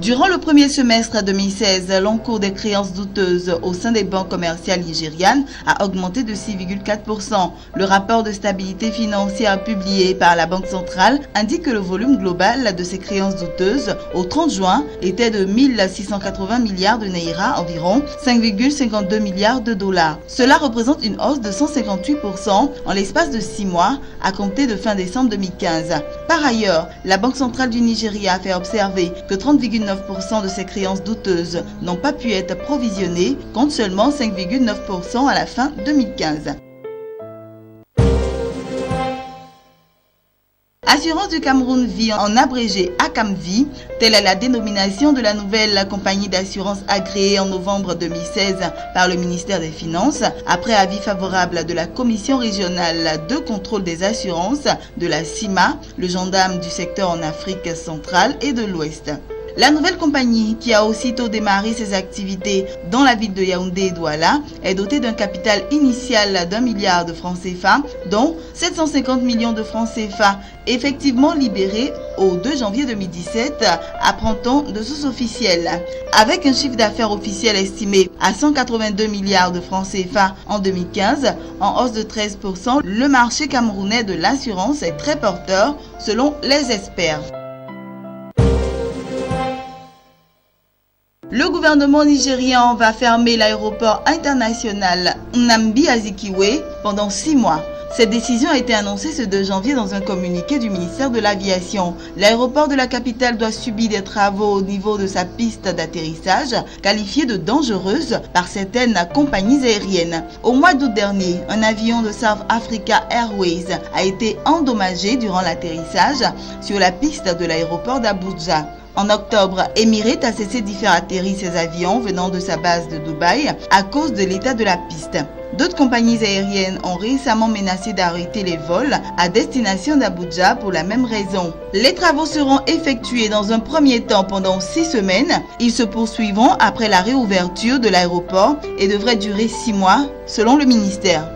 Durant le premier semestre 2016, l'encours des créances douteuses au sein des banques commerciales nigérianes a augmenté de 6,4%. Le rapport de stabilité financière publié par la Banque centrale indique que le volume global de ces créances douteuses au 30 juin était de 1680 milliards de naira, environ 5,52 milliards de dollars. Cela représente une hausse de 158% en l'espace de 6 mois à compter de fin décembre 2015. Par ailleurs, la Banque centrale du Nigeria a fait observer que 30,9% de ces créances douteuses n'ont pas pu être provisionnées, contre seulement 5,9% à la fin 2015. Assurance du Cameroun Vie, en abrégé ACAMVie, telle est la dénomination de la nouvelle compagnie d'assurance agréée en novembre 2016 par le ministère des Finances, après avis favorable de la Commission régionale de contrôle des assurances, de la CIMA, le gendarme du secteur en Afrique centrale et de l'Ouest. La nouvelle compagnie, qui a aussitôt démarré ses activités dans la ville de Yaoundé et Douala, est dotée d'un capital initial d'1 milliard de francs CFA, dont 750 millions de francs CFA effectivement libérés au 2 janvier 2017, apprend-on de sources officielles. Avec un chiffre d'affaires officiel estimé à 182 milliards de francs CFA en 2015, en hausse de 13%, le marché camerounais de l'assurance est très porteur selon les experts. Le gouvernement nigérian va fermer l'aéroport international Nnamdi Azikiwe pendant 6 mois. Cette décision a été annoncée ce 2 janvier dans un communiqué du ministère de l'Aviation. L'aéroport de la capitale doit subir des travaux au niveau de sa piste d'atterrissage, qualifiée de dangereuse par certaines compagnies aériennes. Au mois d'août dernier, un avion de South Africa Airways a été endommagé durant l'atterrissage sur la piste de l'aéroport d'Abuja. En octobre, Emirates a cessé d'y faire atterrir ses avions venant de sa base de Dubaï à cause de l'état de la piste. D'autres compagnies aériennes ont récemment menacé d'arrêter les vols à destination d'Abuja pour la même raison. Les travaux seront effectués dans un premier temps pendant 6 semaines. Ils se poursuivront après la réouverture de l'aéroport et devraient durer 6 mois selon le ministère.